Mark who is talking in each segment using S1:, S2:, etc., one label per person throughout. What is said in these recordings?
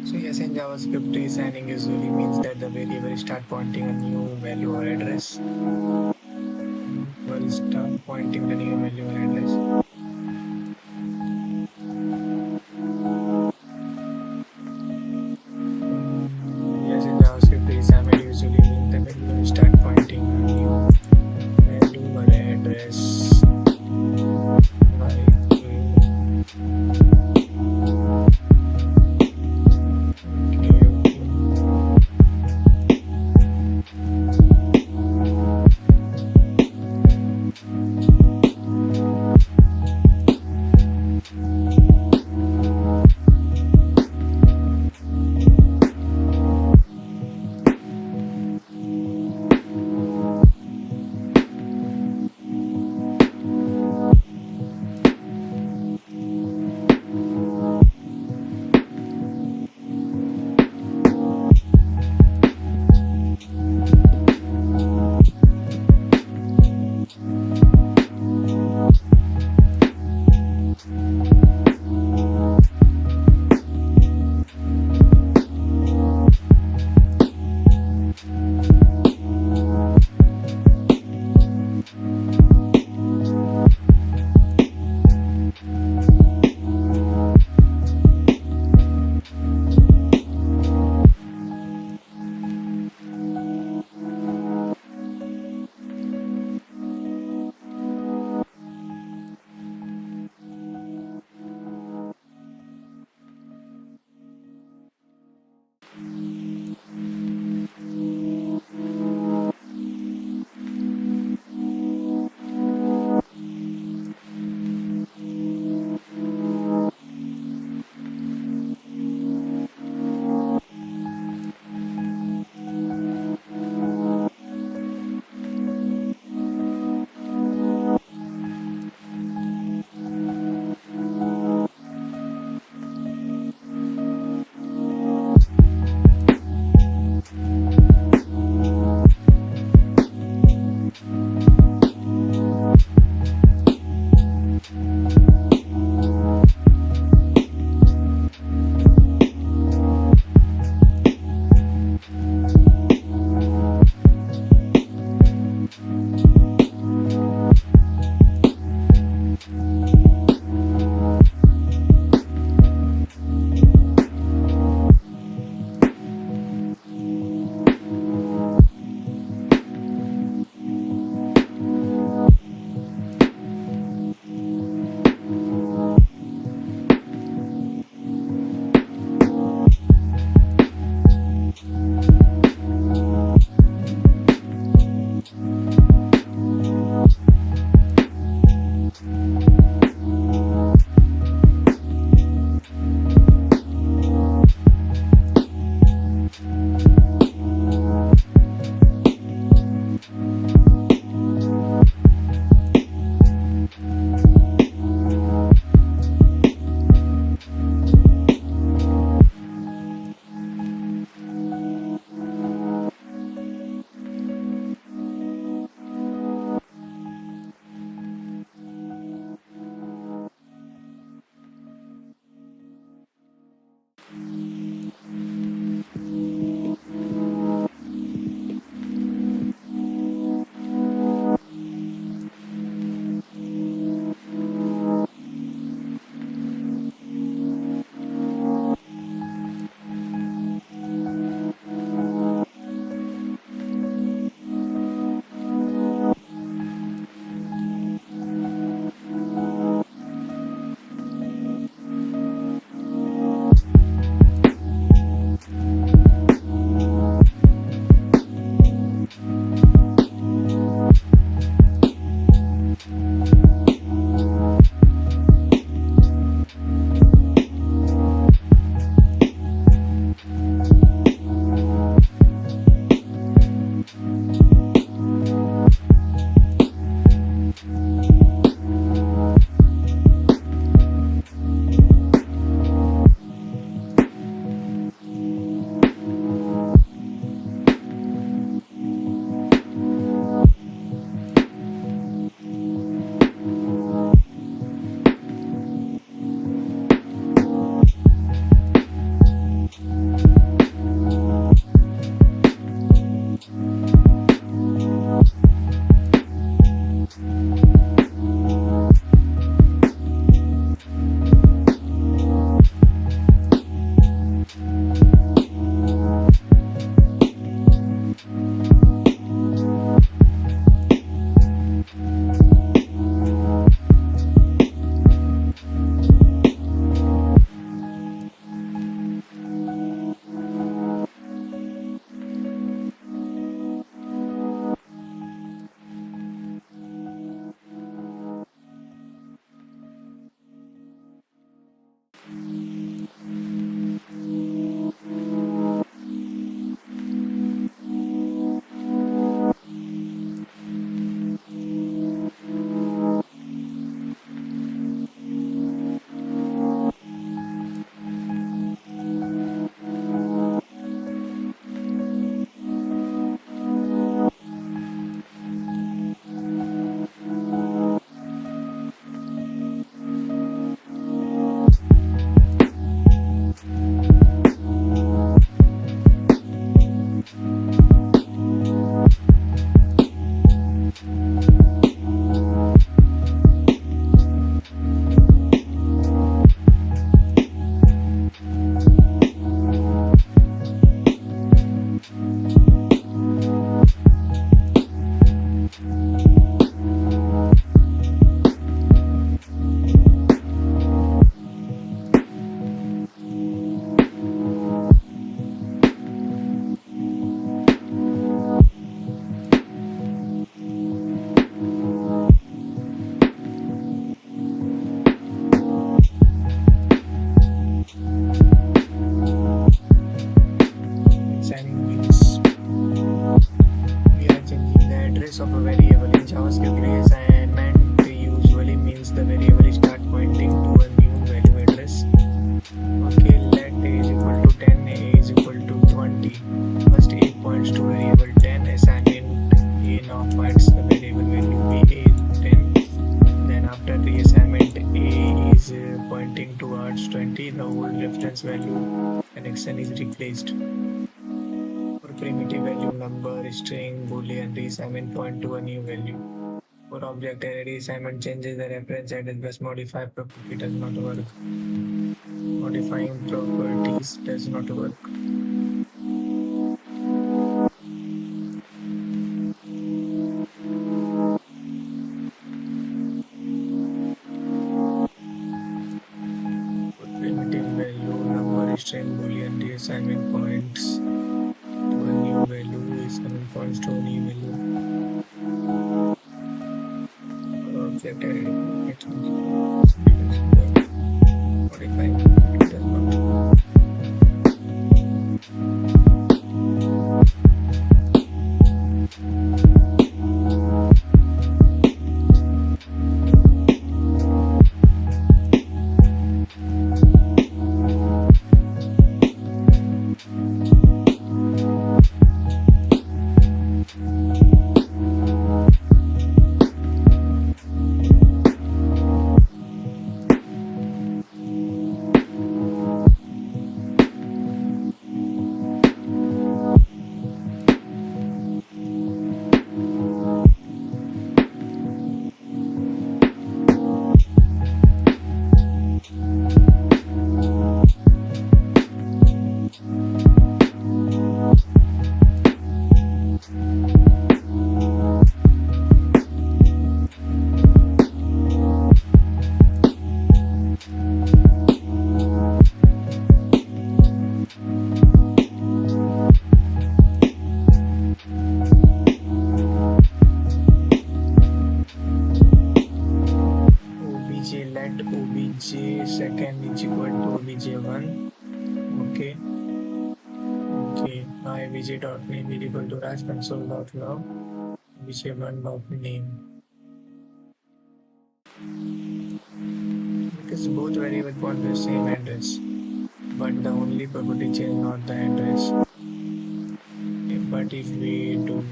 S1: So yes, in JavaScript, reassigning usually means that the variable start pointing a new value or address. Will start pointing the new value or address. Yes, in JavaScript, reassignment usually means the variable start pointing a new value or address. Like, okay. value, an action is replaced. For primitive value number, string, boolean, reassignment point to a new value. For object array, reassignment changes the reference address but modify property does not work. Modifying properties does not work. For primitive value number, string, boolean, reassignment points to a new value, reassignment points to a new value. For object array, it modifying property does not. Let obj second is equal to obj1. Okay. Now obj dot name is equal to Raj console dot log obj1 dot name. Because both variables point to the same address, but the only property change not the address. But if you do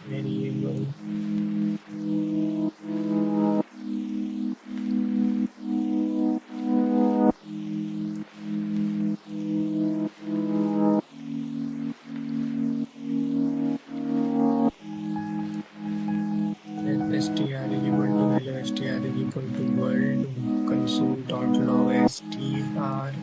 S1: variable str is equal to value str is equal to world console dot log str.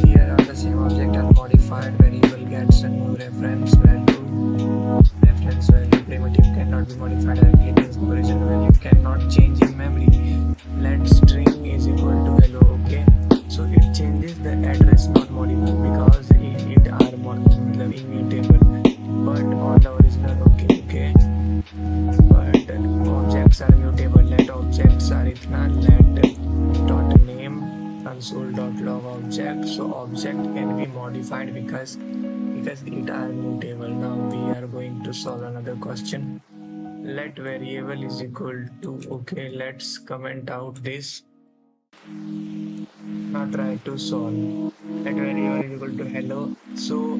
S1: here are the same object are modified. Variable gets a new reference value. Reference value primitive cannot be modified directly against the original value. Cannot change in memory. Let string is equal to hello. Okay, so it changes the address, not modified, because it are immutable. But on the original, okay. But objects are mutable. Let objects are itna. Let dot name console.log object. So object can be modified because it are mutable. Now we are going to solve another question. Let variable is equal to, okay, let's comment out this. Now try to solve. Let variable is equal to hello. So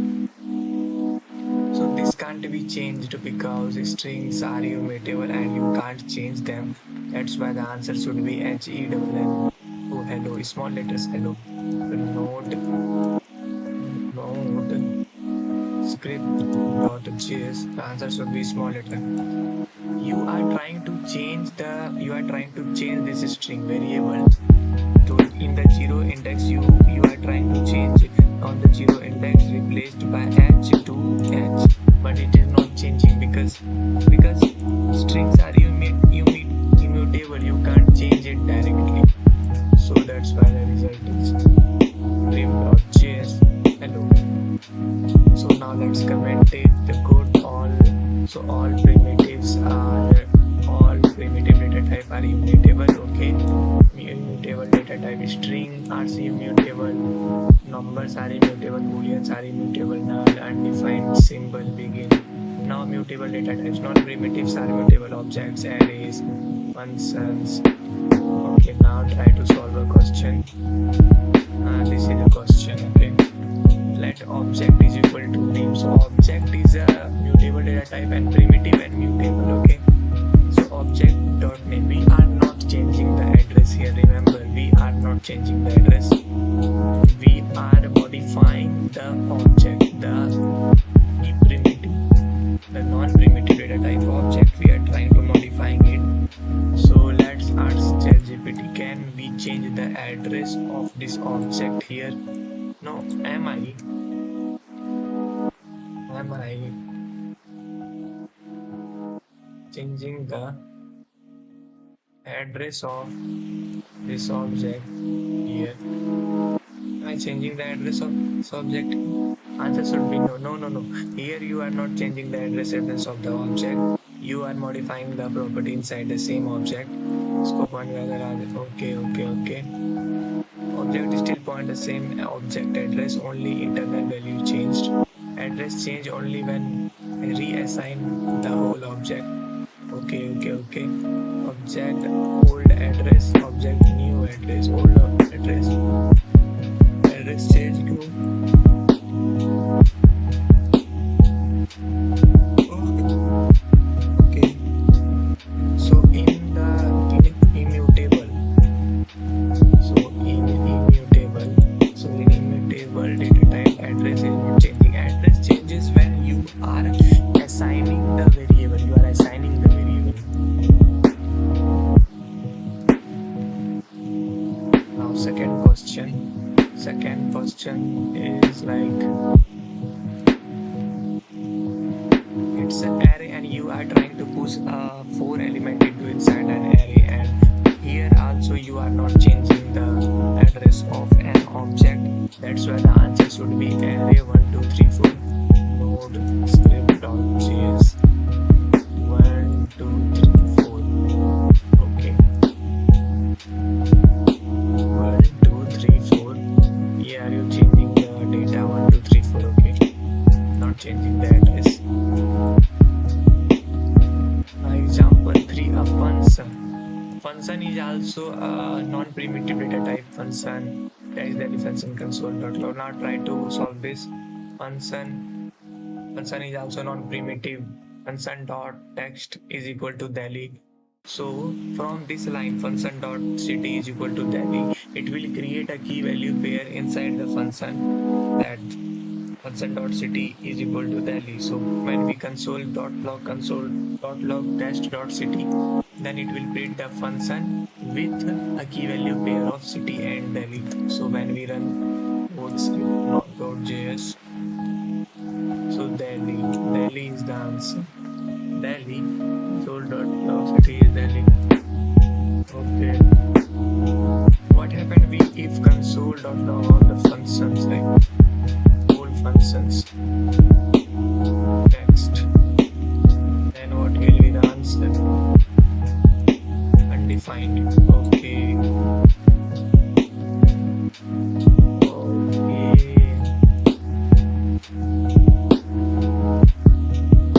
S1: this can't be changed because strings are immutable and you can't change them. That's why the answer should be HELL. Oh, hello, small letters hello. Node script.js. The answer should be small letter. You are trying to change this string variable to in the zero index. You are trying to change it on the zero index replaced by h to h, but it is not changing because strings are immutable. You can't change it directly. So that's why the result is trim.js hello. So now let's comment it. The code all primitive data type are immutable. Okay, immutable data type is string are immutable, numbers are immutable, booleans are immutable, null, undefined, symbol, begin. Now mutable data types, non-primitives are mutable, objects, arrays, functions. Okay, now try to solve a question. This is a question. Okay, let object is equal to name. So object is a mutable data type and primitive and mutable. Okay, so object dot name. We are not changing the address here. Remember, we are not changing the address. We are modifying the object, the non-primitive data type object. We are trying to modifying it. So let's ask ChatGPT. Can we change the address of this object here? No. Am I changing the address of this object here? Am I changing the address of this object? Answer should be no. Here you are not changing the address of the object. You are modifying the property inside the same object. Scope 1 whether are okay. Object still point the same object address, only internal value changed. Address change only when reassign the whole object. Okay. Object old address, object new address, old address. Address change to okay. So in immutable data type, address is not changing. Address changes when you are assigning the variable. Now second question is like, it's an array and you are trying to push a 4 element into inside an array, and here also you are not changing the address of an object. That's why the answer should be array 1 2 3 4 node script.js 1 2 3 4. okay, 1 2 3 4. Yeah, you're changing the data 1 2 3 4. Okay, not changing the address. Example 3, a function. Function is also a non-primitive data type function. That is the function console.log. Now try to solve this. Function is also non-primitive. Function.text is equal to Delhi. So from this line function.city is equal to Delhi, it will create a key value pair inside the function, that function.city is equal to Delhi. So when we console.log test.city, then it will print the function with a key value pair of city and Delhi. So when we run code console.log.js. So Delhi is the answer. Delhi, console.log city is Delhi. Okay. What happened if console.log all the functions, like all functions, text? Then what will be the answer? Undefined. Okay.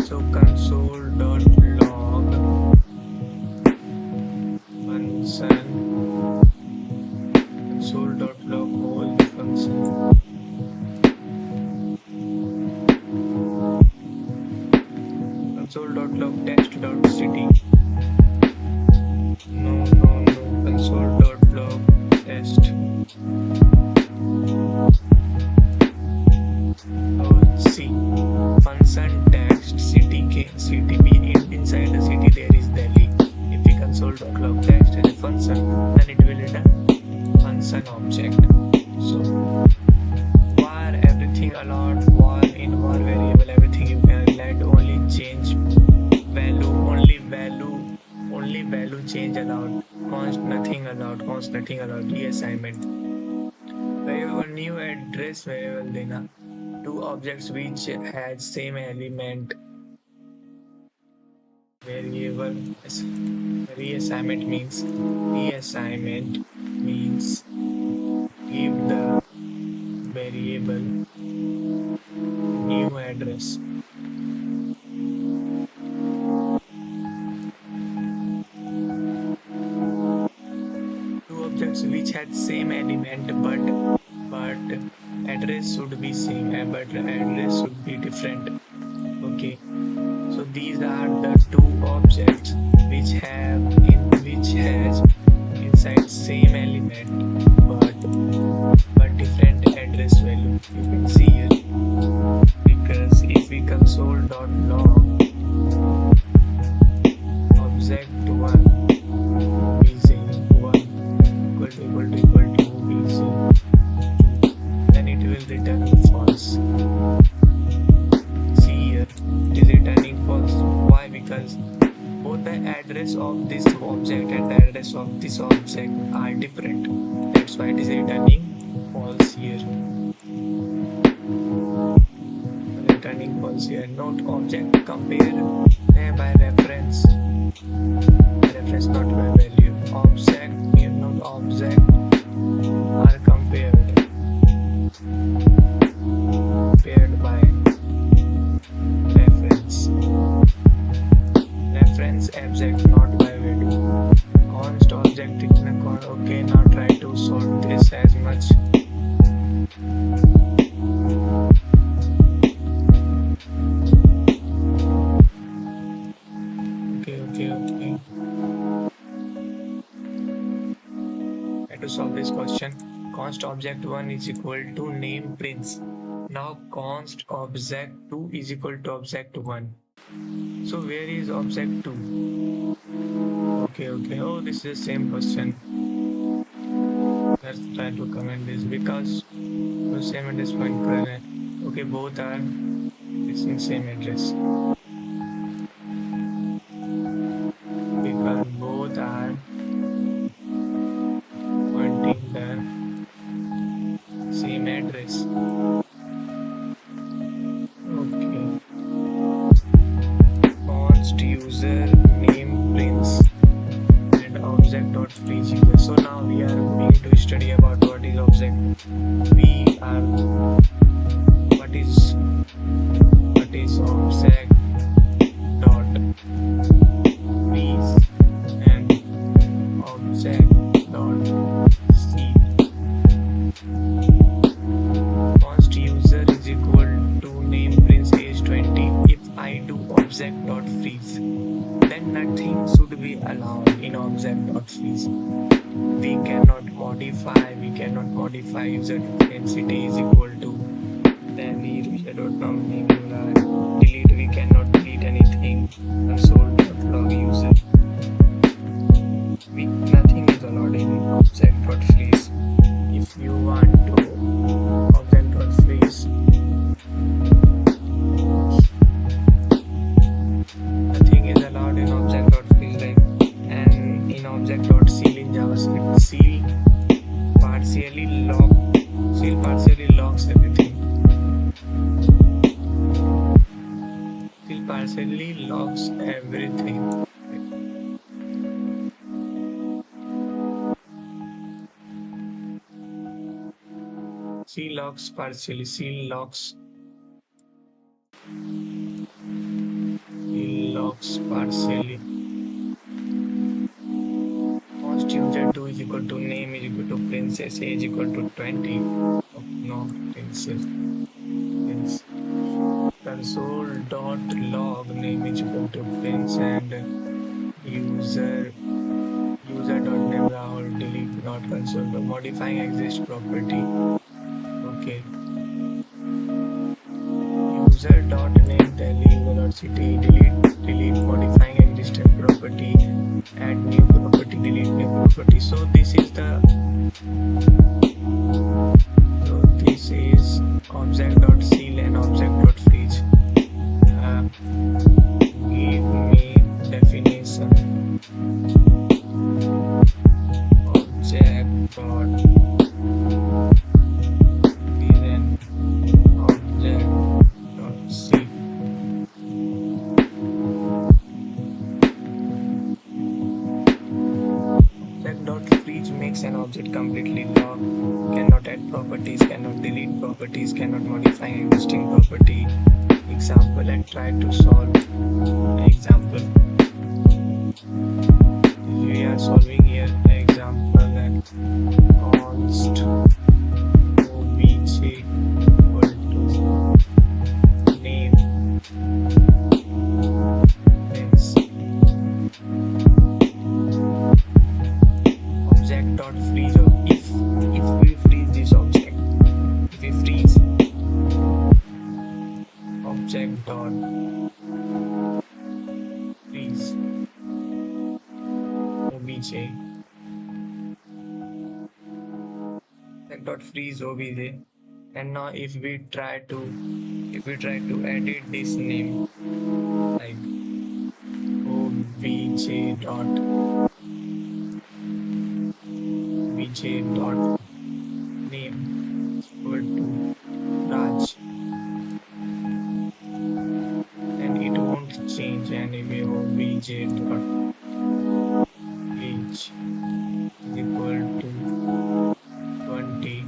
S1: So console.log function, console.log all the function. Console.log test.city. No, console.log test. C. Function text CTB inside the city there is Delhi. If we console.log text as a function, then it will return function object. So var everything allowed, var in var variable everything you can let, only change value, only value change allowed, const nothing allowed, reassignment. Variable new address variable देना. Two objects which had same element. Variable reassignment means give the variable new address. Two objects which had same element but address should be same, but address should be different. Okay, so these are the two objects which has inside same element but different address value. You can see here, because if we console.log object 1 is equal to is 2, then it will return false. See here, it is returning false. Why? Because both the address of this object and the address of this object are different. That's why it is returning false here. Returning false here. Note object compare by reference. Reference not by value. Object, you note object are compared by reference. Reference object not by value. Const object okay, now try to sort this as much. Okay. Try to solve this question. Const object 1 is equal to name prince. Now const object 2 is equal to object 1. So where is object 2? Okay. Oh, this is the same question. Let's try to comment this because the same address point correct. Okay, both are using same address. Because both are pointing the same address. Okay. Const user name prince and object.freeze. So now we are going to study about what is object. What is object dot freeze and object dot seed. Const user is equal to name prince age 20. If I do object dot freeze, then nothing should be allowed in object dot freeze. We cannot modify user density is equal to then user.nom name delete. We cannot delete anything. Console.log user. Nothing is allowed in object.freeze. If you want to object.freeze, logs everything. Seal partially logs everything. Seal logs partially. Seal logs partially. Cost user 2 is equal to name is equal to princess, age equal to 20. Oh, no, princess. Yes. Console.log name is equal to prince and user.name Rahul delete not console. Modifying exist property. Okay. User.name tell user.city delete modifying existing property, add new property, delete new property. So this is object.seal and object.freeze. Give me definition. Object.freeze makes an object completely log, cannot add properties, cannot delete properties, cannot modify existing property. Example and try to solve. Example. We are solving here example and const obj equal to name prince. Object.freeze. If we freeze this object, if we freeze object.freeze obj, object.freeze obj, and now if we try to edit this name like obj.name equal to Raj, and it won't change anyway. Obj.age is equal to 20.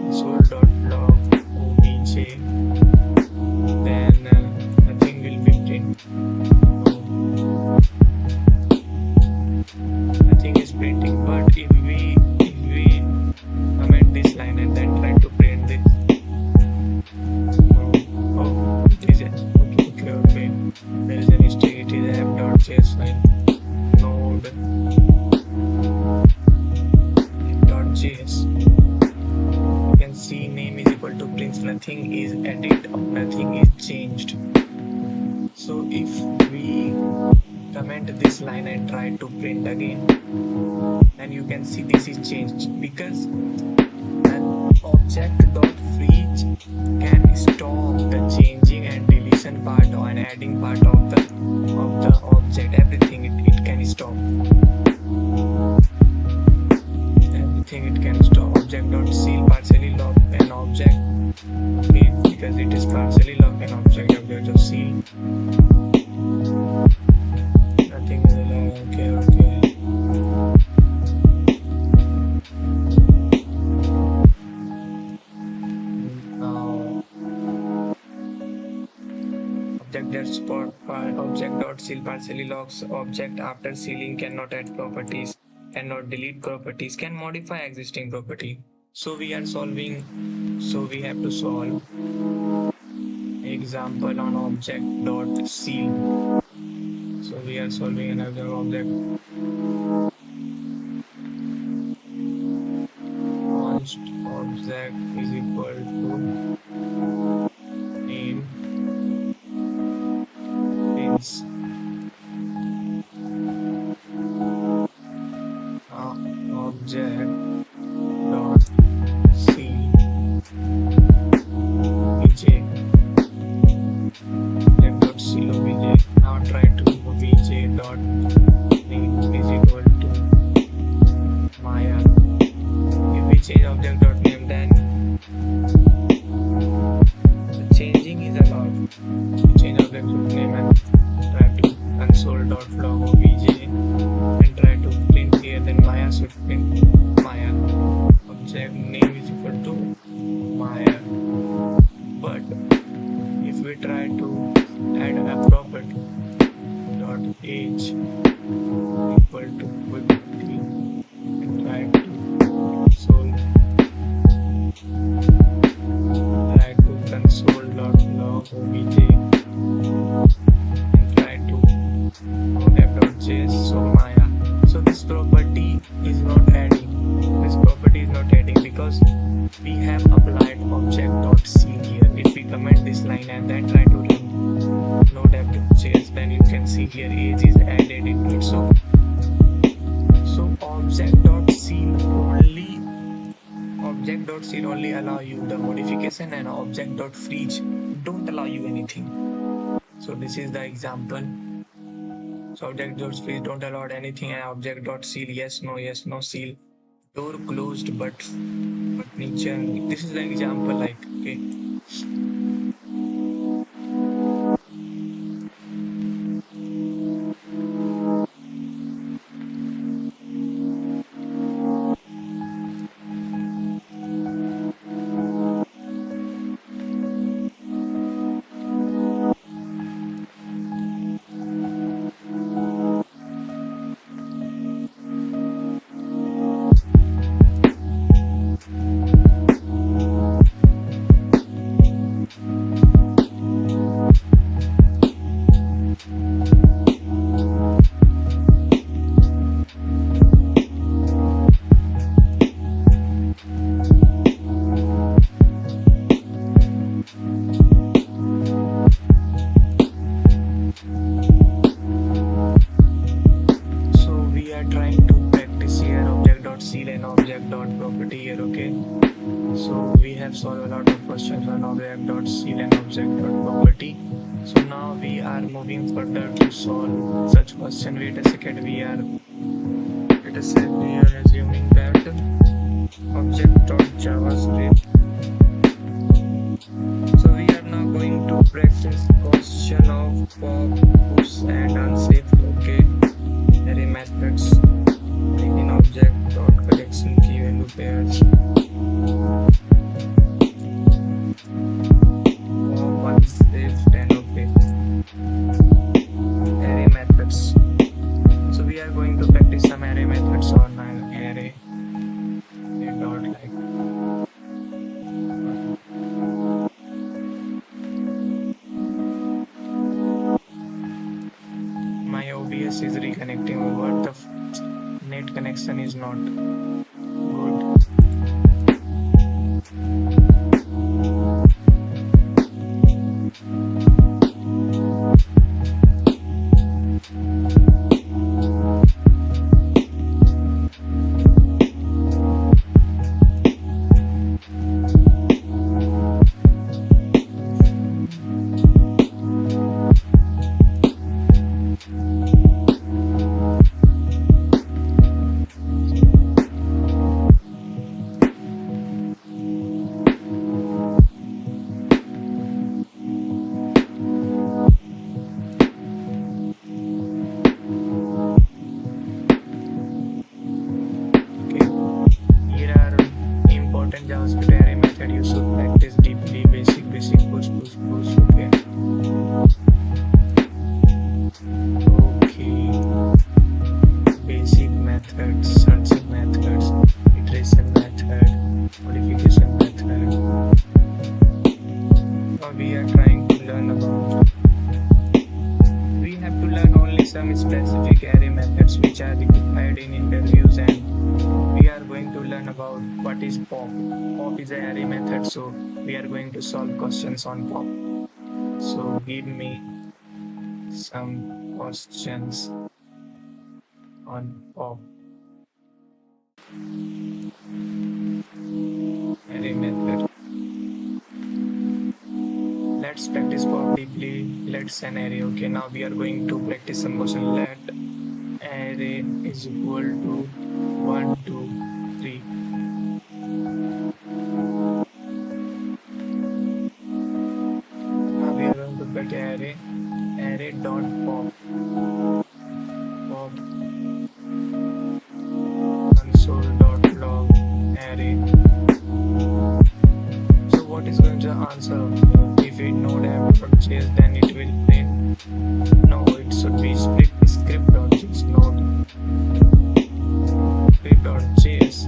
S1: Console.log obj, then nothing will be printed. Nothing is printing, but if we comment this line and then try to print this. Okay. There is a mistake. It is app.js file. Node app.js. You can see name is equal to prince. Nothing is added or nothing is changed. So if we comment this line and try to print again, and you can see this is changed because an object.freeze can stop the changing and deletion part and adding part of the object. Everything it can stop. Everything it can stop. Object.seal partially lock an object. Okay, because it is partially lock an object. Object.seal. Nothing is allowed. Okay. Object.seal partially locks object after sealing, cannot add properties, cannot delete properties, can modify existing property. So we are solving. So we have to solve example on object.seal. So we are solving another object. Const object is equal to name prince. Object dot seal obj. Dot seal obj. Now try to obj dot name is equal to Maya. If we change object dot name, then the changing is allowed. We change object group name and try to console.log obj and try to print here, then Maya should print Maya. Object name is equal to Maya. But if we try to add a property dot age equal to 50 and try to console.log obj and try to modef.js so Maya. So this property is not adding. This property is not adding because we have applied object.c here. If we comment this line and then try to run node.js, then you can see here age is added into it. So object.c only allow you the modification and object.freeze don't allow you anything. So this is the example. So object.freeze don't allow anything and object.seal yes no seal door closed but nature. This is the example, like, okay. Object.property here, okay. So we have solved a lot of questions on object.seal and object.property. So now we are moving further to solve such question. Wait a second, we are assuming that object.javascript. So we are now going to practice question of pop, push and unsafe, okay, array methods in object.collection key value pairs. Unsafe then okay. Array methods. So we are going to practice some array methods on an array. Dot like my OBS is reconnecting. What the net connection is not good. JavaScript array method you should practice deeply. Basic push, okay. Basic methods, searching methods, iteration method, modification method. Now we are trying to learn about. We have to learn only some specific array methods which are required in interviews, and we are going to learn about what is pop. Pop is an array method, so we are going to solve questions on pop. So give me some questions on pop. Array method. Let's practice pop deeply. Let's an array. Okay, now we are going to practice some question. Let array is equal to 1, 2, 3. array dot pop console dot log array. So what is going to answer? If it node app.js, then it will print. No, it should be script.js node script.js.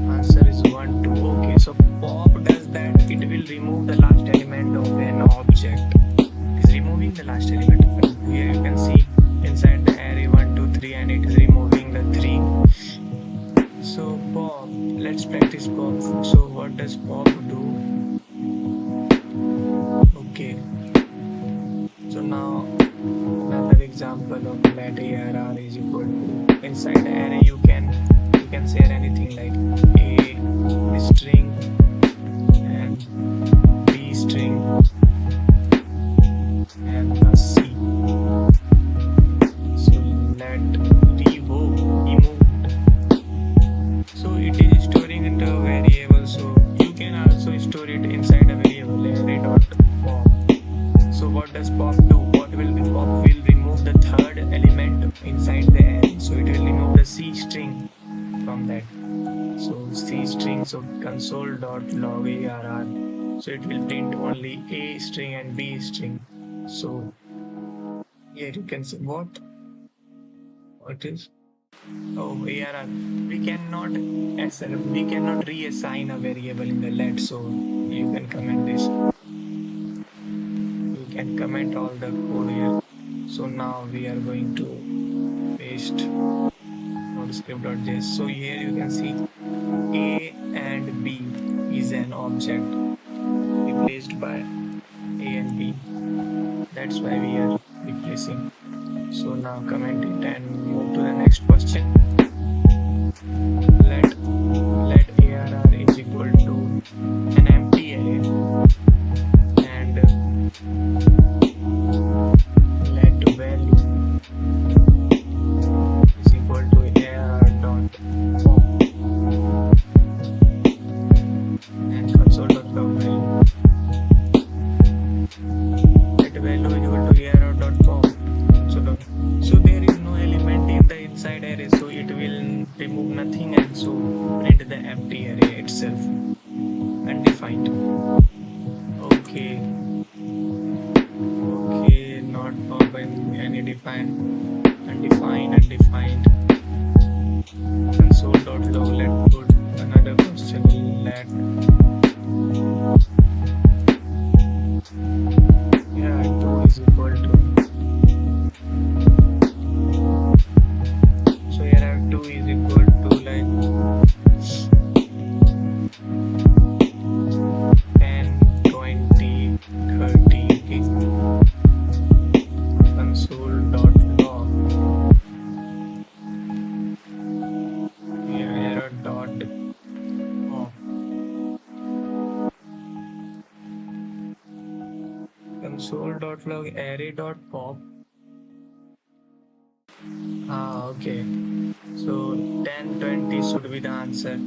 S1: Answer is 1 2. Okay, so pop does that. It will remove the last element of an object. It is removing the last element of an. Here you can see inside the array 1 2 3, and it is removing the 3. So pop, let's practice pop. So what does pop do? Okay, so now another example of let arr is equal to, inside the array you can share anything like a string and b string and a c. So let removed. So it is storing into a variable, so you can also store it inside a variable array.pop. So what does pop do? Pop will remove the third element inside the array. So it will remove the c string from that. So c string, so console.log arr. So it will print only a string and b string. So here you can see what is. Oh, arr. We cannot reassign a variable in the let. So you can comment this. You can comment all the code here. So now we are going to paste script.js. So here you can see a and b is an object replaced by a and b. That's why we are replacing. So now comment it and move to the next question. Let arr is equal to an empty array, and let value is equal to arr.pop and console.log value. Let value is equal to arr.pop. So there is no element in the inside array, so it will remove nothing and so print the empty array itself, undefined. Okay, not pop any defined, undefined. Console.log, let's put another question. Let two is equal to. So here I have 2 is equal to like 10, 20, 30. Console.log arr.pop. Console.log array.pop. Okay. So 10, 20 should be the answer.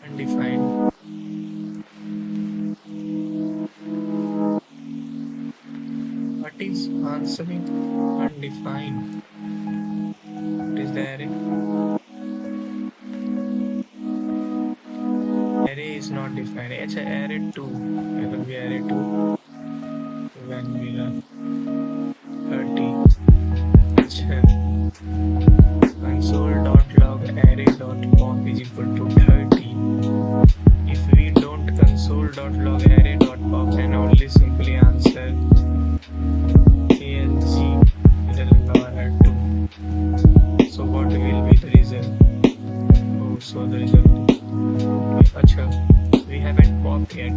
S1: Undefined. What is answering? Undefined. What is the array? Array is not defined. It's an array 2. It will be array 2 when we are 30. Console.log array.pop is equal to 30. If we don't console.log array.pop and only simply answer alg $2, so what will be the result? Oh, so the result is okay. We haven't popped yet.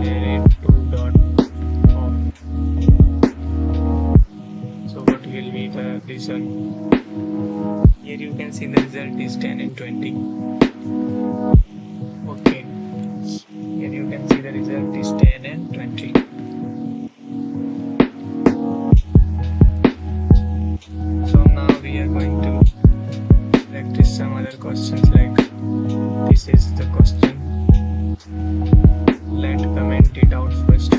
S1: Array2.pop. So what will be the result? Here you can see the result is 10 and 20. Okay. Here you can see the result is 10 and 20. So now we are going to practice some other questions like this is the question. Let's comment it out first.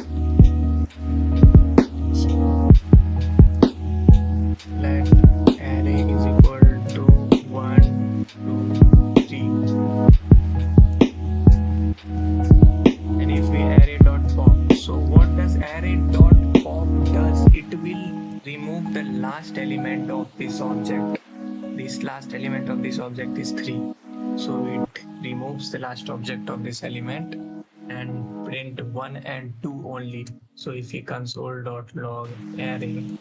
S1: last element of this object is 3. So it removes the last object of this element and print 1 and 2 only. So if we console.log array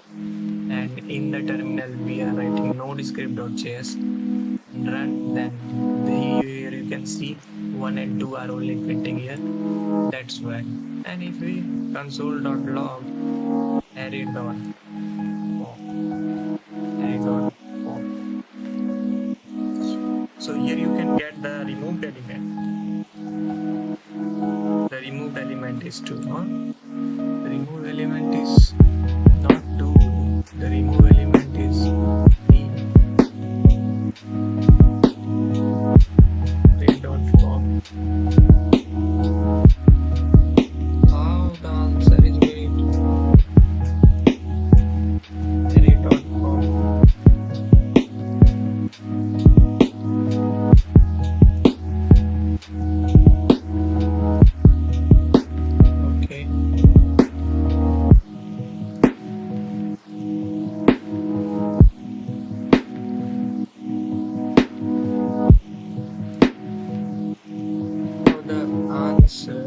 S1: and in the terminal we are writing nodescript.js and run, then here you can see 1 and 2 are only printing here. That's why. And if we console.log array.pop, so here you can get the removed element. The removed element is 2. The removed element is not 2. The removed element is 3. Array.pop. Oh, the answer is very array.pop. Okay. So the answer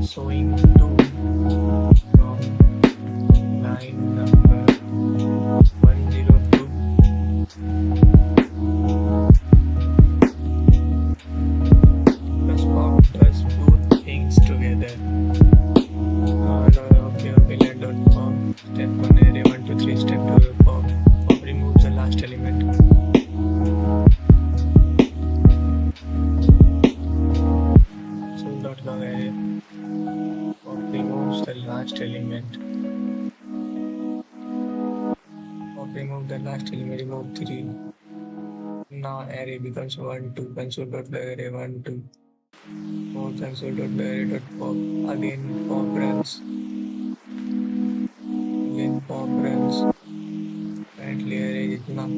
S1: showing 2 from line number 102. Plus pop does 2 things together. Okay, let.pop. Step 1 array 1 to 3. Step 2 pop. Pop removes the last element. So dot log array. Pop removes the last element. Pop remove the last element. Remove 3. Now array becomes 1 2. Console.log array 1 2. More console.array.pop. Again pop runs. Again pop runs. Currently array is none.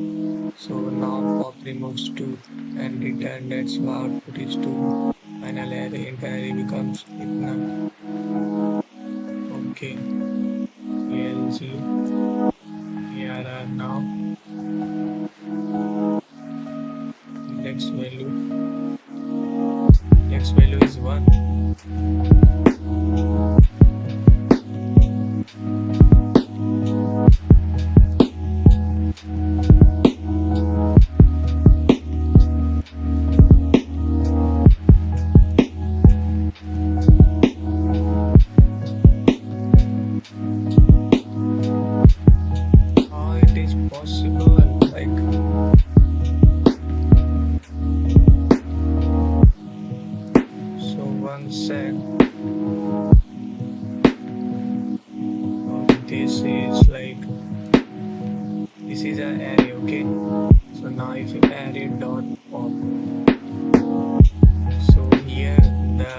S1: So now pop removes 2 and return that's why output is 2. Final array infinity becomes itna. Okay. PLG. Here are now. Next value. Next value is 1. How it is possible? Like, so 1 sec. This is like, this is an array, okay? So now if you array dot pop, so here the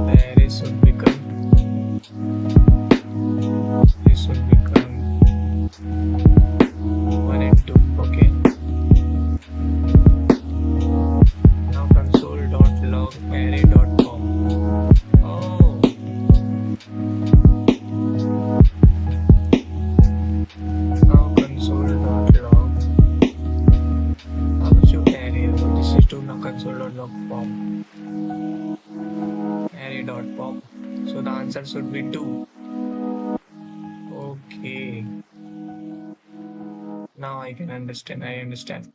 S1: array should become, this should become 1 and 2, okay? Now console.log array.pop. Oh, now console.log. How much you array? This is 2. Now console.log pop array.pop. So the answer should be 2. Okay. Now I can understand. I understand.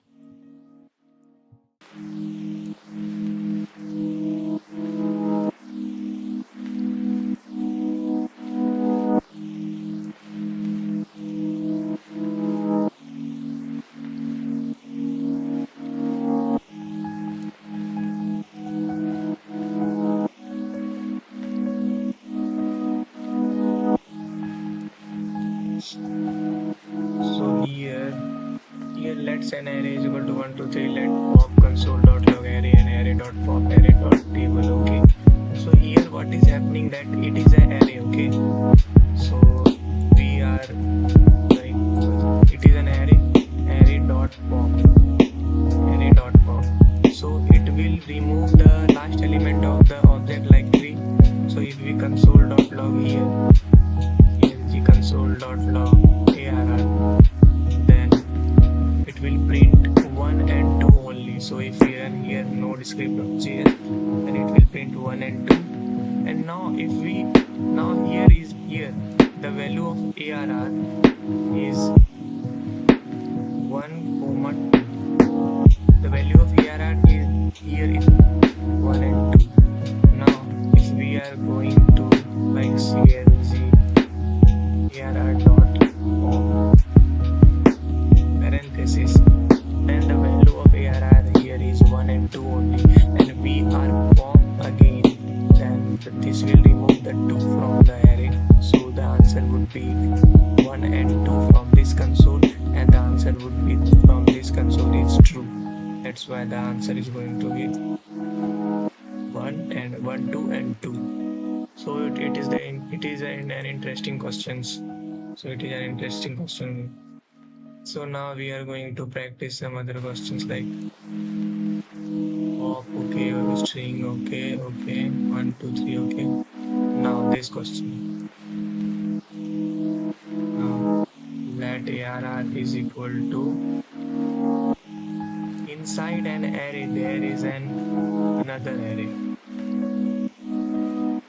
S1: So here let's an array is equal to 1 2 3. Let pop console.log array and array.pop array.table. Okay. So here what is happening that it is an array. Okay. So we are like, it is an array array.pop. So it will remove the last element of the object like 3. So if we console.log here, the console.log will print 1 and 2 only. So if we run here node script.js, then it will print 1 and 2. And now if we here the value of ARR is 1 comma 2. The value of ARR is here is 1 and 2. Now if we are going to like clz ARR dot pop parenthesis, then the value of ARR here is 1 and 2 only, and we are pop again, then this will remove the 2 from the array. So the answer would be 1 and 2 from this console, and the answer would be from this console is true. That's why the answer is going to be 1 and 1, 2 and 2. So it is an interesting questions. So it is an interesting question. So now we are going to practice some other questions like pop, okay, or string, okay, 1, 2, 3, okay. Now this question. Now let ARR is equal to inside an array there is another array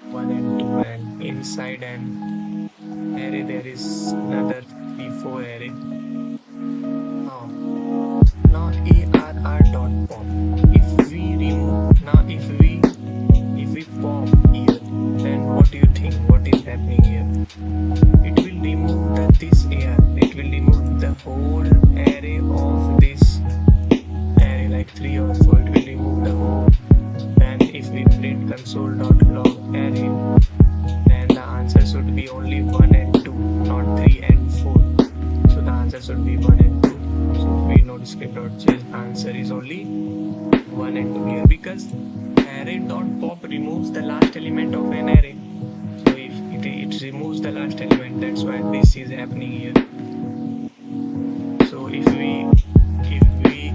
S1: 1 and 2, and inside an array there is another 3, 4 array. Now ARR dot pop. If we remove if we pop here, then what do you think? What is happening here? It will remove this AR. It will remove the whole array of this array, like 3 or 4. It will remove the whole. Then if we print console.log array, then the answer should be only 1 and 2, not 3 and 4. So the answer should be 1 and 2. So if we know script.js, answer is only 1 and 2 here, because array.pop removes the last element of an array. So if it removes the last element, that's why this is happening here. So if we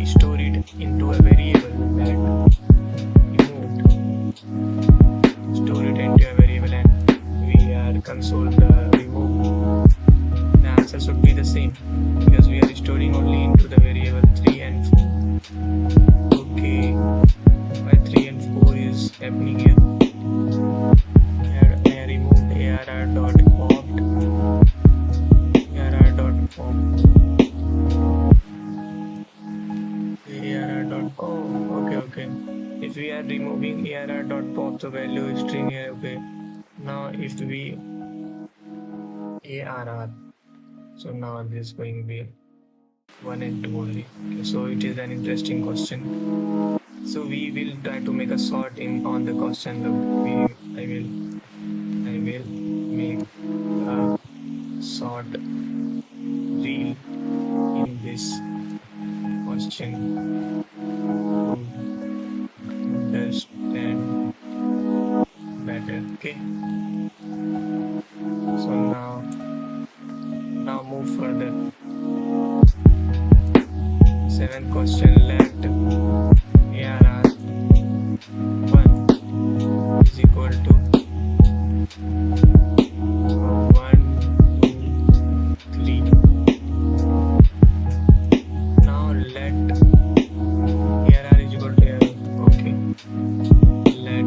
S1: store it into a variable that removed, store it into a variable, and we are console the remove, the answer should be the same, because we are storing only into the variable 3 and 4. Okay, why 3 and 4 is happening here? I removed ARR dot popped, ARR dot pop, ARR dot pop. Okay. If we are removing ARR dot pop, the value is string here. Okay. Now if we ARR, so now this is going to be 1 and 2 only. Okay, so it is an interesting question. So we will try to make a sort on the question. I will make a sort reel in this question to understand better. Okay. So now move further. 7th question, let ARR 1 is equal to 1, 2, 3. Now let ARR is equal to ARR. Okay. Let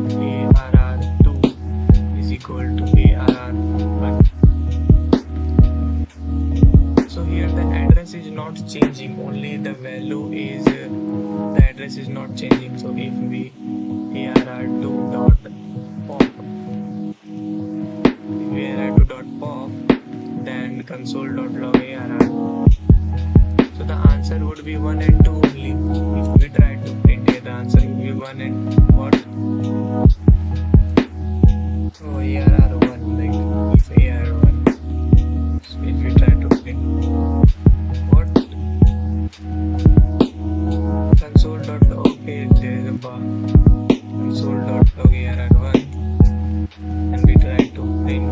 S1: ARR 2 is equal to ARR 1. So here the address is not changing, only the value is the address is not changing. So if we ARR2 dot pop, if we ARR2 dot pop, then console.log ARR, so the answer would be 1 and 2 only. If we try to print here, the answer would be 1 and what? So ARR1, like if ARR1. So if we try to print what? Console.log, okay, there is a bar. Console.log ARR1, and we try to print.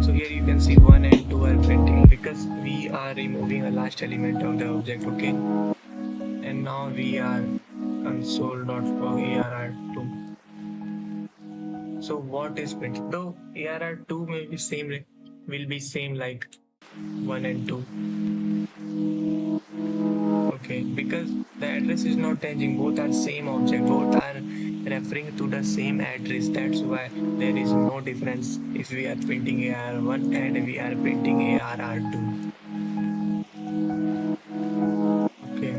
S1: So here you can see 1 and 2 are printing because we are removing the last element of the object. Okay, and now we are console.log ARR2. So what is printed? Though ARR2 may be will be same like 1 and 2. because the address is not changing, both are same object, both are referring to the same address. That's why there is no difference if we are printing AR1 and we are printing ARR2. Okay,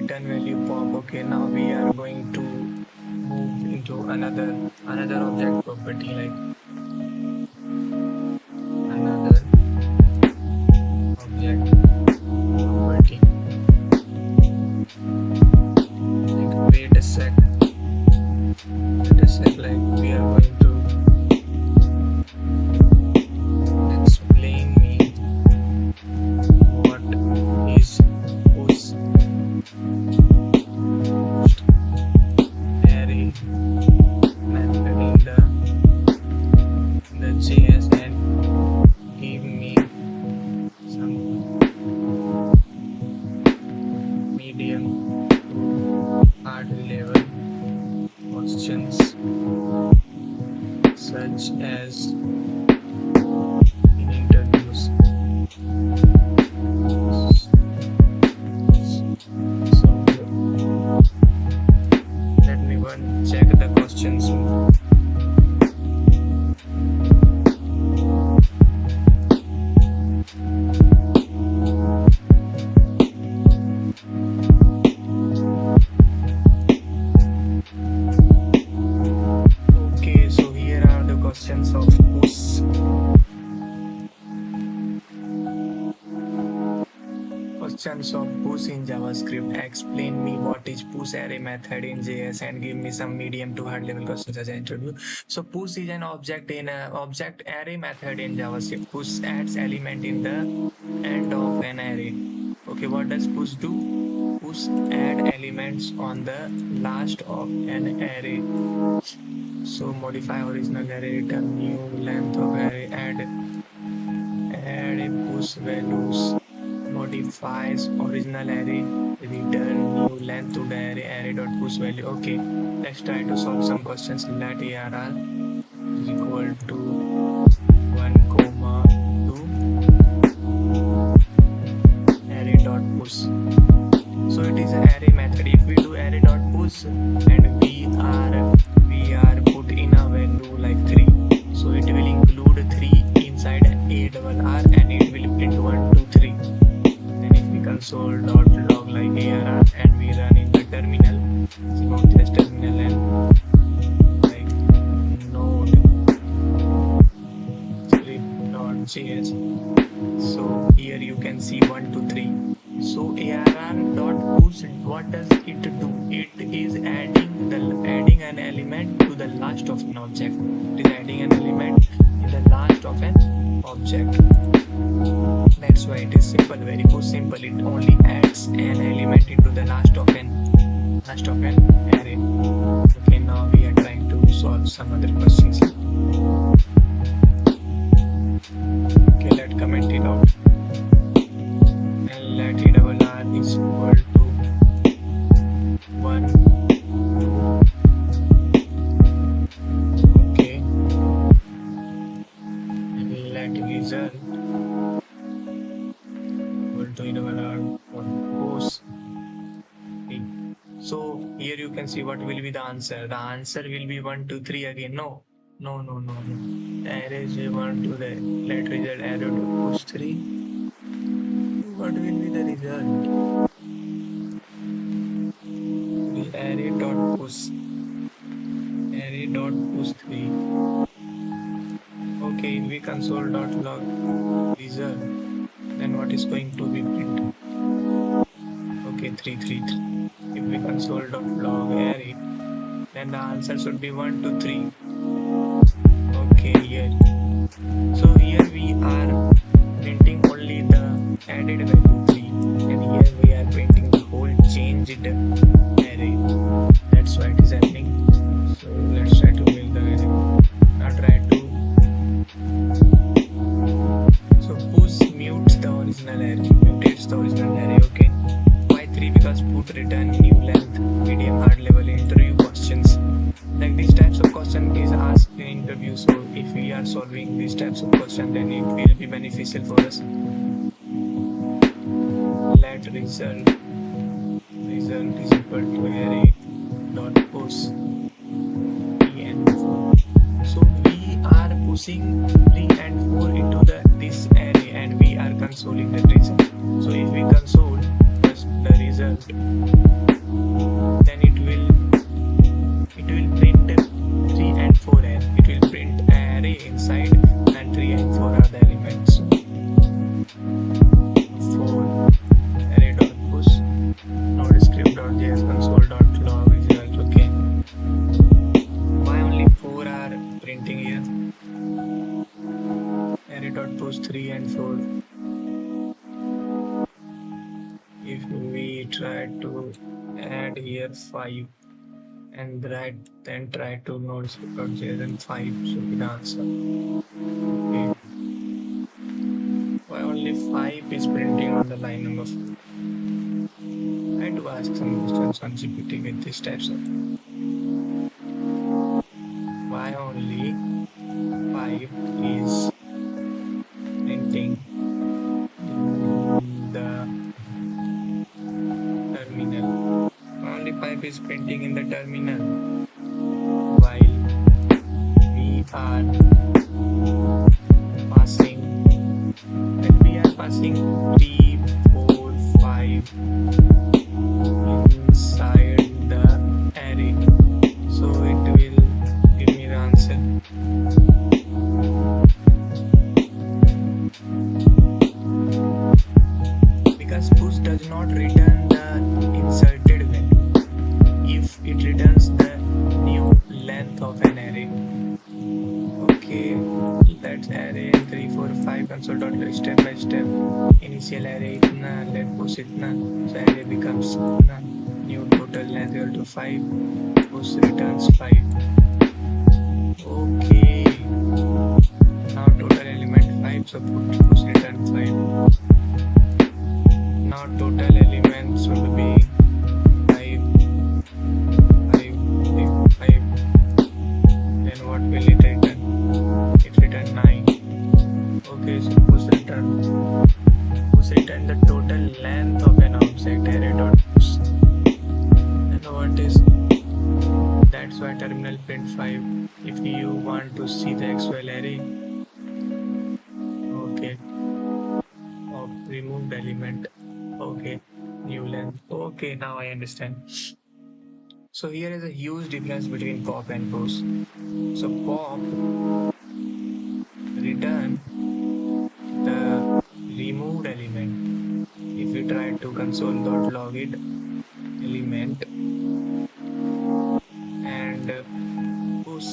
S1: return value pop. Okay, now we are going to move into another object property, like another object property. Like wait a sec, like we are going to explain me what is post array method in the JS, and give me some medium to hard level questions such as in interviews. So let me one check the questions. Okay, so here are the questions of push. Questions of push in JavaScript. Explain me what is push array method in JS and give me some medium to hard level questions as I introduced. So push is an object in a object array method in JavaScript. Push adds element in the end of an array. Okay, what does push do? Push add elements on the last of an array. So modify original array, return new length of array, add a push values, modifies original array, return new length to the array dot push value. Okay, let's try to solve some questions. Let ARR is equal to 1, 2 array dot push. So it is an array method. If we do array dot push and we are put in a value like 3, so it will include 3 inside ARR and it will print 1, 2, 3. Then if we console.log like ARR and we run in the terminal, so just terminal and like node script.js. So here you can see 1, 2, 3. So ARR.push, what does it do? It is adding an element to the last of an object. It is adding an element in the last of an object. That's why it is simple, very simple. It only adds an element into the last of an array. Okay, now we are trying to solve some other questions. Okay, let's comment it out. And let it double r is equal to 1, 2. Okay, and let result equal to double r post. So here you can see what will be the answer. The answer will be 1, 2, 3 again. No. Arrays we want to the let result arrow to push 3. What will be the result? The array dot push 3. Okay, if we console.log result, then what is going to be printed? Okay, 3, 3, 3. If we console.log array, then the answer should be 1, 2, 3. Okay, here. So here we are printing only the added value 3, and here we are printing the whole changed array. That's why it is happening. So let's try to build the array. Now try to. So push mutes the original array, mutates the original array. Okay. Why 3? Because put return new length, medium hard level interview questions. Like these types of question is asked in interview. So if we are solving these types of question, then it will be beneficial for us. Let result result is equal to array dot push 3 and 4. So we are pushing 3 and 4 into this array and we are consoling the result. So if we console first the result, then it will print 3 and 4 array. It will print array inside and 3 and 4 are the elements. 4 array dot push node script dot js console dot log is equal to okay. Why only 4 are printing here? Array dot push 3 and 4. If we try to add here 5 and then try to node script.js and 5 should be the answer. Okay. Why only 5 is printing on the line number 4? I had to ask some questions on GPT with these types of. Why only 5 is printing in the terminal? Only 5 is printing in the terminal while we are passing 3, 4, 5 inside the array. So it will give me the answer. Because push does not return the inserted value. If it returns the new length of an array. Okay, let's array 3, 4, 5 console dot log step by step. Initial array itna, let push itna. So array becomes itna. New total length equal to 5. Push returns 5. Okay. Now total element 5. So push return 5. Now total elements will be 5. Then what will it return? It return 9. Okay, so push return the total length of an object array dot push. And what is that's why terminal print 5 if you want to see the actual array. Okay, removed element. Okay, new length. Okay, now I understand. So here is a huge difference between pop and push. So pop return the removed element. If we try to console.log it element and push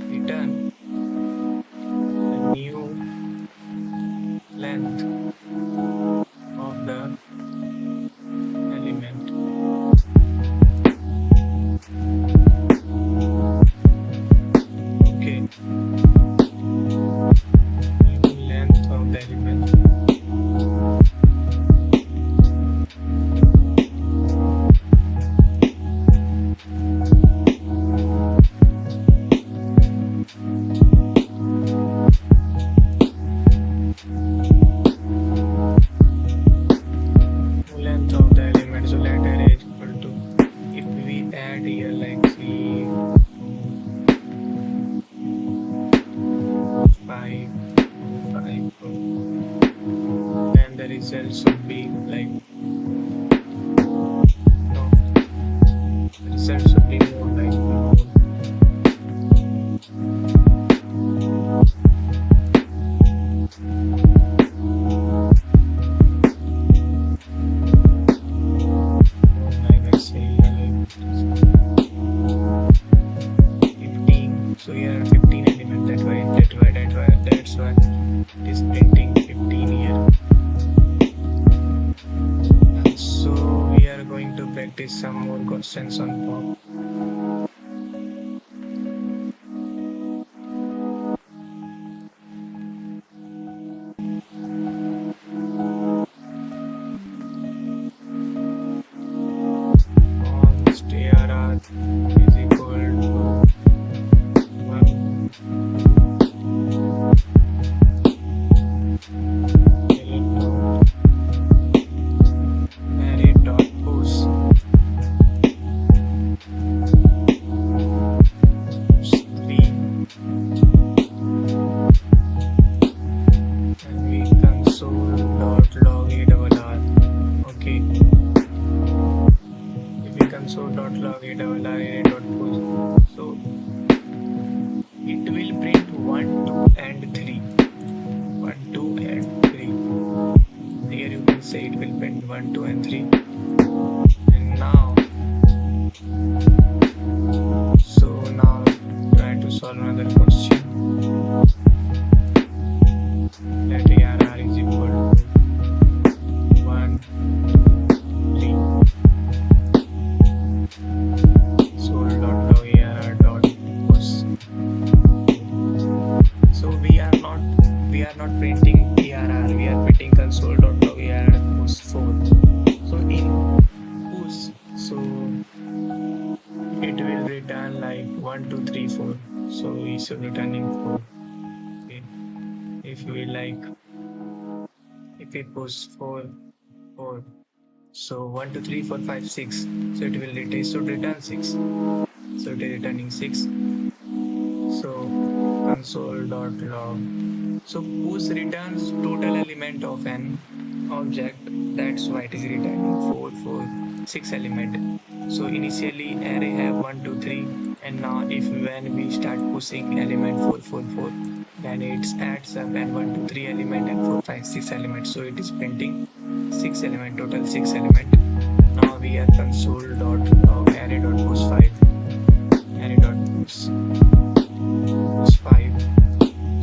S1: return the new length of the element. Okay, new length of the element. Length of the element, so let array is equal to, if we add here like 3, 5, 5, then the result should be like, no, the result should be more like I say 15. So here are 15 elements. That's why it is printing 15 here. So we are going to practice some more questions on pop. Const ARR is equal to 1. say it will print 1, 2 and 3. And now try to solve another question. Let ARR is equal to 1, 3. Sol.log ARR dot push. So we are not printing ARR, we are printing console.log ARR push 4. So in push, so it will return like 1, 2, 3, 4. So we should returning 4. Okay. If we push 4, 4. So 1, 2, 3, 4, 5, 6. So it should return 6. So it is returning 6. So console.log. So push returns total element of an object. That's why it is returning 4, 4, 6 element. So initially array have 1, 2, 3, and now when we start pushing element 4, 4, 4, then it adds up and 1, 2, 3 element and 4, 5, 6 element. So it is printing 6 element, total 6 element. Now we are console.log array.push 5, array.push 5.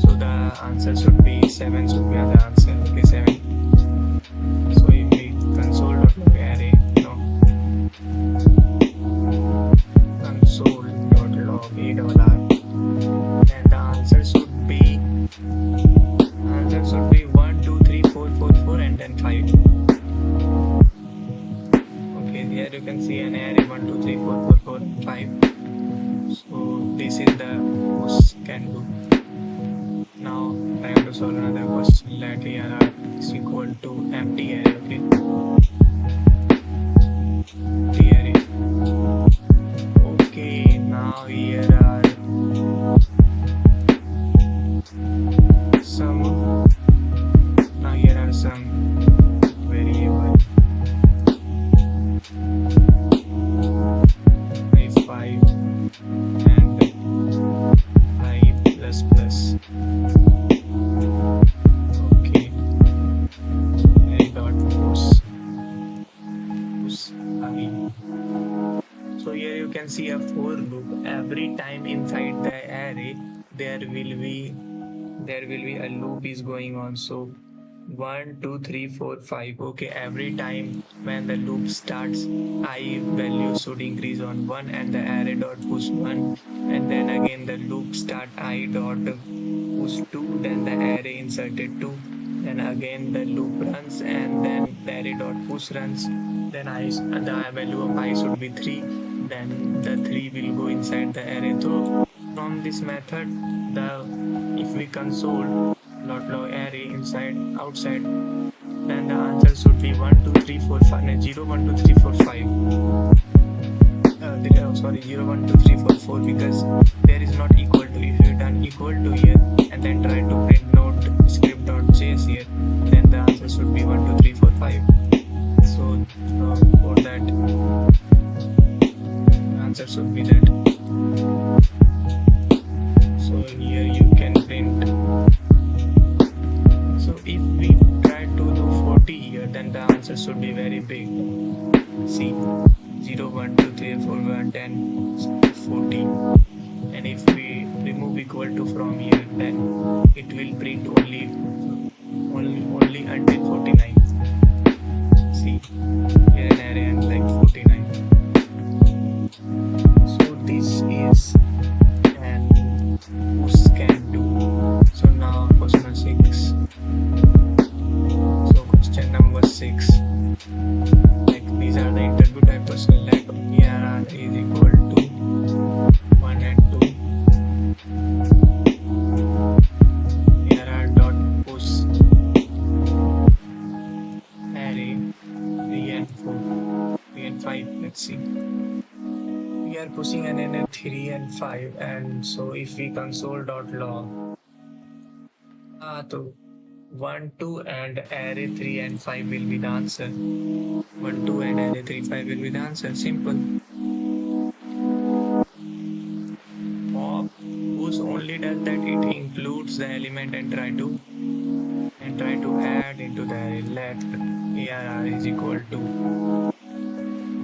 S1: So the answer should be 7, should be the answer. Okay, 7. So if we console.log array, console.log ARR, then the answer should be 1, 2, 3, 4, 4, 4 and then 5. Okay, here you can see an array 1, 2, 3, 4, 4, 4 and 5. So this is the push can do. Now I have to solve another question. Let ARR is equal to empty array. Okay, empty array. Okay, now here are some variable. 5 and 5 plus plus. Okay, dot push I. So here you can see a for loop. Every time inside the array there will be a loop is going on. So 1, 2, 3, 4, 5. Okay, every time when the loop starts, I value should increase on 1 and the array dot push 1, and then again the loop start I dot push 2, then the array inserted 2, then again the loop runs and then the array dot push runs, then the value of I should be 3, then the 3 will go inside the array. So from this method, if we console.log array inside outside, then the answer should be 1, 2, 3, 4, 5, 0, 1, 2, 3, 4, 5. 0, 1, 2, 3, 4, 4, because there is not equal to. If you done equal to here and then try to print node script.js here, then the answer should be 1, 2, 3, 4, 5. So for that, answer should be that. So here you can print. So if we try to do 40 here, then the answer should be very big. See, 0, 1, 2, 3, 4, 1, 10, 40. And if we remove equal to from here, then it will print only until 49. See, here an array and like 49. So this is an push can do. So now question 6. So question number 6. Like these are the interview type question. Like ARR is equal to 1 and 2. ARR dot push array 3 and 4, 3 and 5. Let's see. We are pushing an array 3 and 5, and so if we console.log, so 1, 2 and array 3 and 5 will be the answer. 1, 2 and array 3, 5 will be the answer. Simple. Pop push only does that it includes the element and try to add into the array. Let ARR is equal to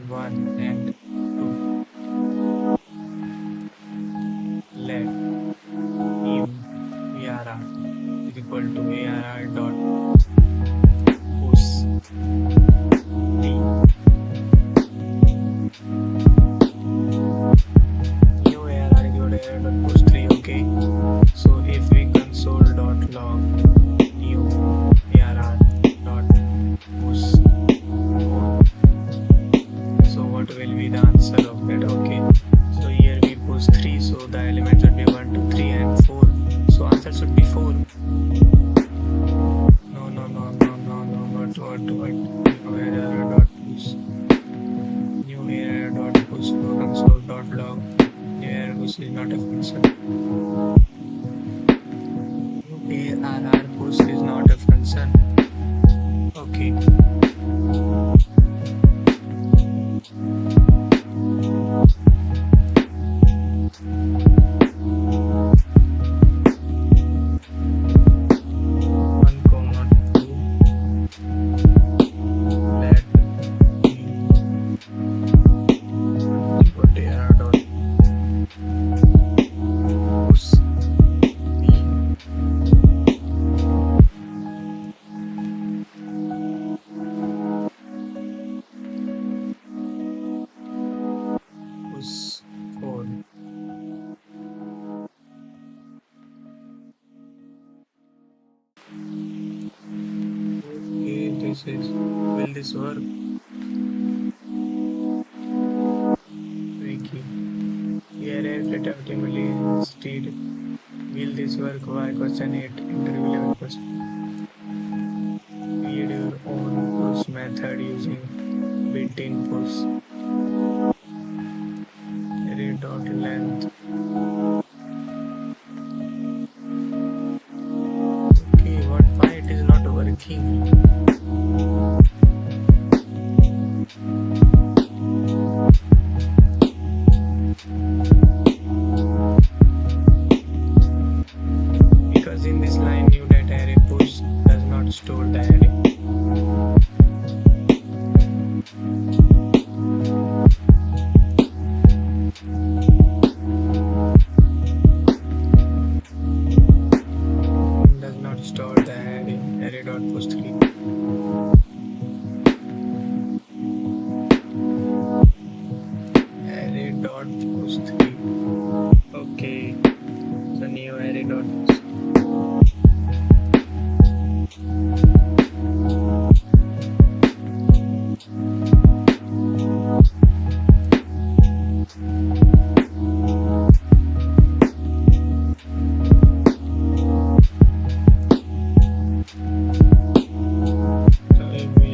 S1: 1 and 2. Let new ARR is equal to ARR dot push 3. New ARR is equal to ARR dot push 3. Okay. So if we console dot log new ARR dot push 4, so what will be the answer of that? Okay, so here we push 3, so the elements would be 1 2 3 and 4, so answer should be 4. No, what new ARR dot push, new ARR dot push, no console dot log new ARR push is not a function. ARR push is not a function. Okay. One comma two. Let input ARR dot push B. Push 4. Okay, will this work? Tricky. Here at optimally instead. Will this work? Why question 8 interview level question. Create your own push method using built-in push. Array dot length. Okay, why it is not working? Because in this line new data array push does not store the array. Does not store the array dot push 3. Array dot push 3. Okay, so new array dot push. So if we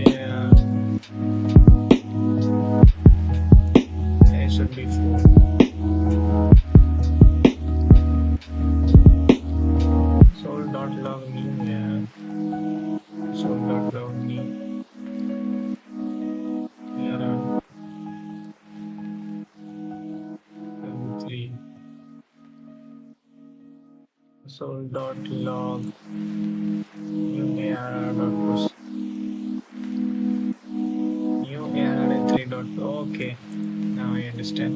S1: it should be 4. Sol dot log new, sol dot log new ARR 3. Sol dot log new ARR dot push new ARR 3 dot. Okay, now I understand.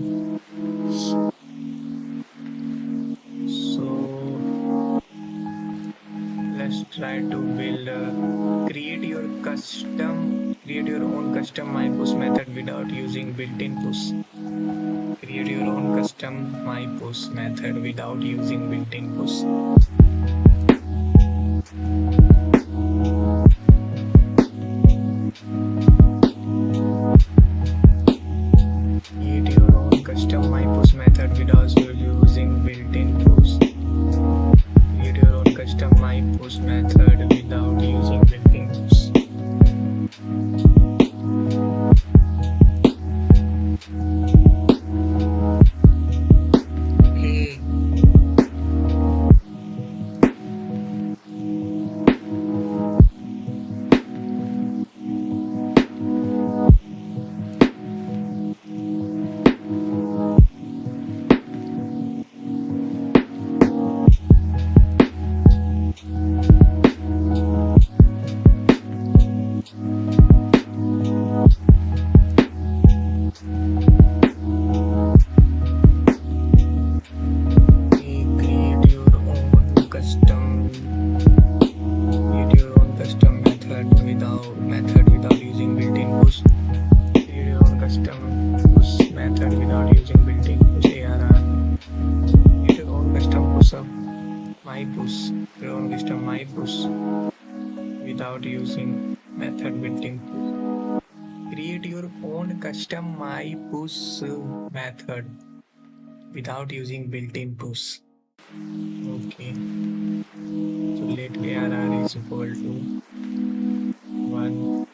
S1: So let's try to build create your own custom my push method without using built-in push. Create your own custom my push method without using built-in push. Create your own custom my push method without using built-in push. Create your own custom my push method without using built-in push. Okay. method without using built-in push. Create your own custom push method without using built-in push ARR. Create your own custom push of my push. Create your own custom my push without using method built-in push. Create your own custom my push method without using built-in push. Okay. So let ARR is equal to 1,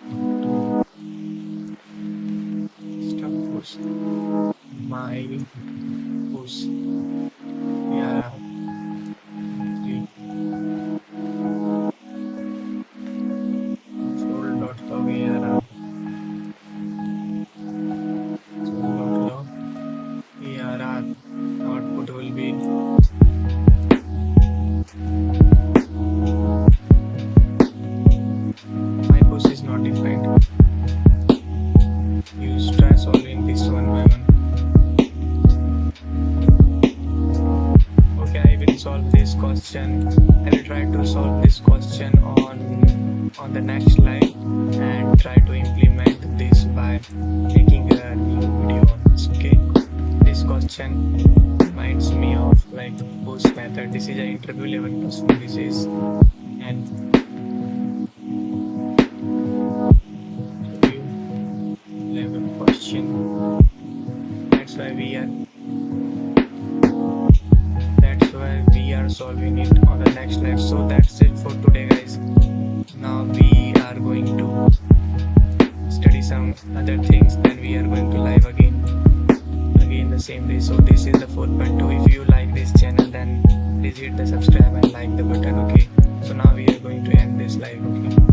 S1: 2, stop push, my push, ARR, 3, full.log ARR, full.log ARR, output will be my push is not defined. You try solving this one by one. Okay, I will solve this question. I will try to solve this question on the next slide and try to implement this by making a new video on this. Okay, this question reminds me of like push method. This is an interview level question. This is an interview level question. That's why we are solving it on the next slide. So that's it for today, guys. Now we are going to study some other things, then we are going to live again the same day. So this is the 4.2. If you like this channel, then please hit the subscribe and like the button. Okay, so now we are going to end this live. Okay.